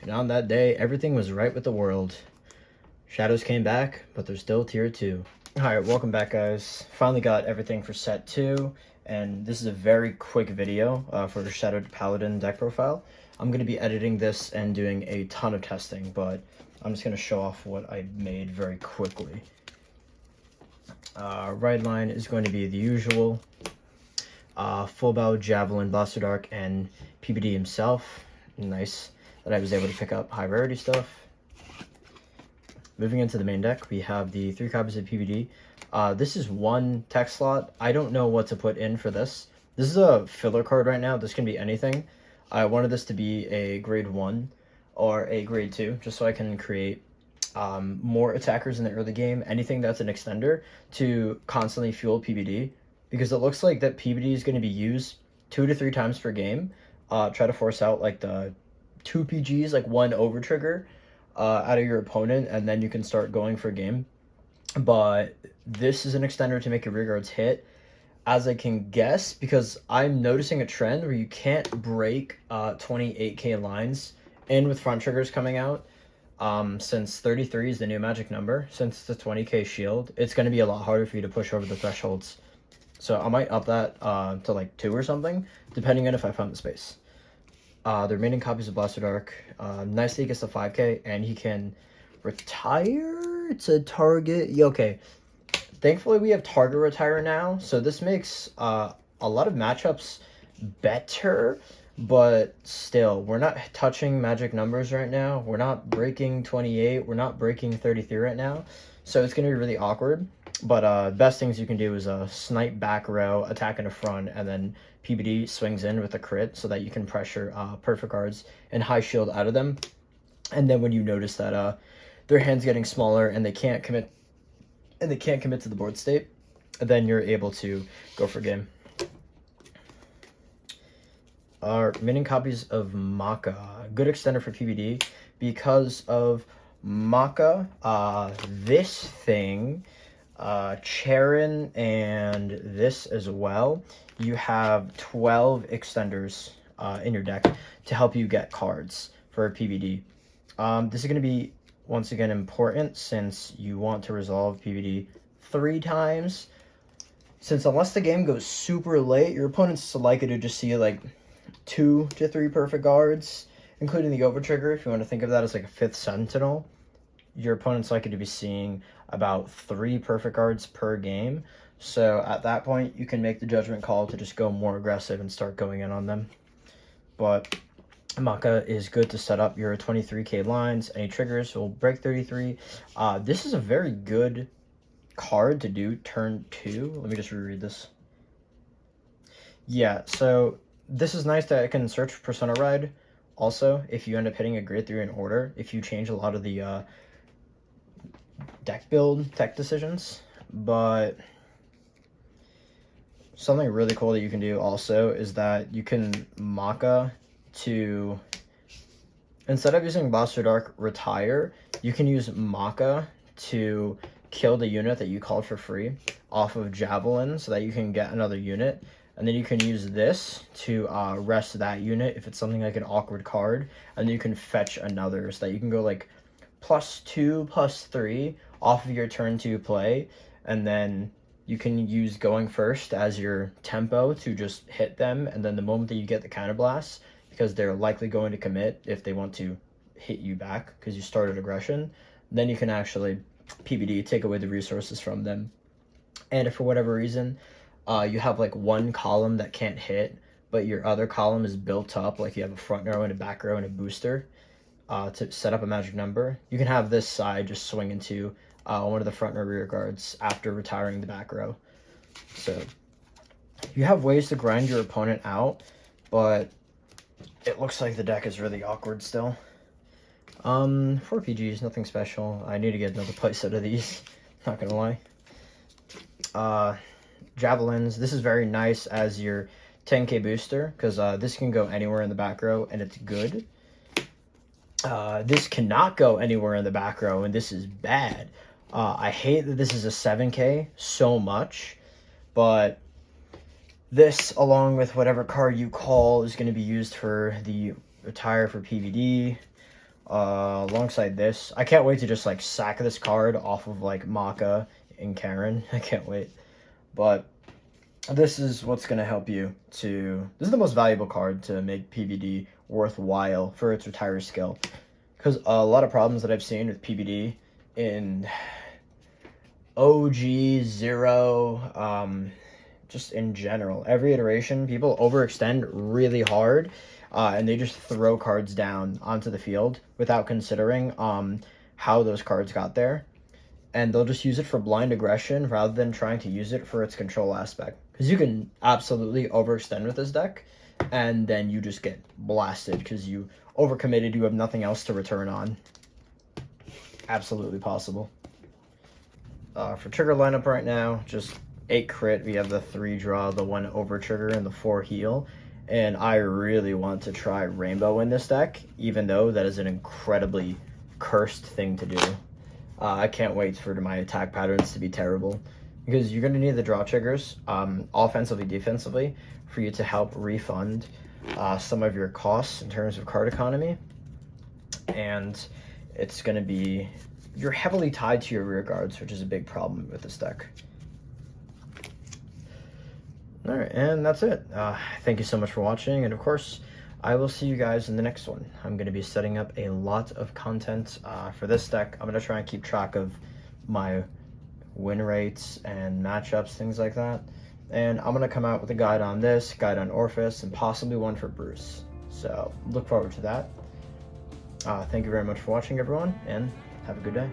And on that day, everything was right with the world. Shadows came back, but they're still tier 2. Alright, welcome back, guys. Finally got everything for set 2, and this is a very quick video for the Shadowed Paladin deck profile. I'm going to be editing this and doing a ton of testing, but I'm just going to show off what I made very quickly. Rideline is going to be the usual. Full bow, javelin, blaster dark, and PBD himself. Nice that I was able to pick up high rarity stuff. Moving into the main deck, we have the 3 copies of PBD. This is one text slot. I don't know what to put in for this. This is a filler card right now. This can be anything. I wanted this to be a grade 1 or a grade 2, just so I can create more attackers in the early game. Anything that's an extender to constantly fuel PBD. Because it looks like that PBD is going to be used 2 to 3 times per game. Try to force out like the 2 PGs, like 1 over trigger out of your opponent, and then you can start going for a game. But this is an extender to make your rear guards hit, as I can guess, because I'm noticing a trend where you can't break 28k lines in with front triggers coming out. Since 33 is the new magic number, since it's a 20k shield, it's going to be a lot harder for you to push over the thresholds. So I might up that to like 2 or something, depending on if I find the space. The remaining copies of Blaster Dark, nicely gets to 5k, and he can retire to target. Yeah, okay, thankfully we have target retire now, so this makes a lot of matchups better, but still, we're not touching magic numbers right now. We're not breaking 28, we're not breaking 33 right now, so it's going to be really awkward. But best things you can do is snipe back row, attack in the front, and then PBD swings in with a crit so that you can pressure perfect guards and high shield out of them. And then when you notice that their hand's getting smaller and they can't commit to the board state, then you're able to go for game. Remaining copies of Maka, good extender for PBD because of Maka. This thing, Charon, and this as well, you have 12 extenders in your deck to help you get cards for PBD. This is going to be, once again, important since you want to resolve PBD 3 times. Since unless the game goes super late, your opponent's likely to just see like 2 to 3 perfect guards, including the overtrigger. If you want to think of that as like a 5th sentinel, your opponent's likely to be seeing about 3 perfect guards per game. So at that point, you can make the judgment call to just go more aggressive and start going in on them. But Maka is good to set up your 23k lines. Any triggers will break 33. This is a very good card to do turn 2. Let me just reread this. Yeah, so this is nice that I can search Persona Ride. Also, if you end up hitting a grade 3 in order, if you change a lot of the deck build tech decisions. But something really cool that you can do also is that you can Maka to, instead of using Blaster Dark retire, you can use Maka to kill the unit that you called for free off of Javelin so that you can get another unit. And then you can use this to rest that unit if it's something like an awkward card. And then you can fetch another so that you can go like +2, +3 off of your turn 2 play. And then you can use going first as your tempo to just hit them. And then the moment that you get the counterblast, because they're likely going to commit if they want to hit you back because you started aggression, then you can actually PBD, take away the resources from them. And if for whatever reason, you have like 1 column that can't hit, but your other column is built up, like you have a front row and a back row and a booster to set up a magic number, you can have this side just swing into one of the front row rear guards after retiring the back row. So you have ways to grind your opponent out, but it looks like the deck is really awkward still. 4 PGs, nothing special. I need to get another playset of these, not gonna lie. Javelins, this is very nice as your 10k booster, because this can go anywhere in the back row, and it's good. This cannot go anywhere in the back row, and this is bad. I hate that this is a 7k so much, but this, along with whatever card you call, is going to be used for the retire for PVD. alongside this. I can't wait to just like sack this card off of like Maka and Karen. I can't wait. But this is what's going to help you to... This is the most valuable card to make PvD worthwhile for its retire skill. Because a lot of problems that I've seen with PvD in OG, Zero, just in general, every iteration, people overextend really hard, and they just throw cards down onto the field without considering how those cards got there. And they'll just use it for blind aggression rather than trying to use it for its control aspect. Because you can absolutely overextend with this deck, and then you just get blasted because you overcommitted, you have nothing else to return on. Absolutely possible. For trigger lineup right now, just 8 crit, we have the 3 draw, the 1 over trigger, and the 4 heal. And I really want to try Rainbow in this deck, even though that is an incredibly cursed thing to do. I can't wait for my attack patterns to be terrible, because you're going to need the draw triggers, offensively, defensively, for you to help refund some of your costs in terms of card economy. And it's going to be... You're heavily tied to your rear guards, which is a big problem with this deck. Alright, and that's it. Thank you so much for watching, and of course, I will see you guys in the next one. I'm going to be setting up a lot of content for this deck. I'm going to try and keep track of my win rates and matchups, things like that. And I'm going to come out with a guide on this, guide on Orphis, and possibly one for Bruce. So, look forward to that. Thank you very much for watching, everyone, and have a good day.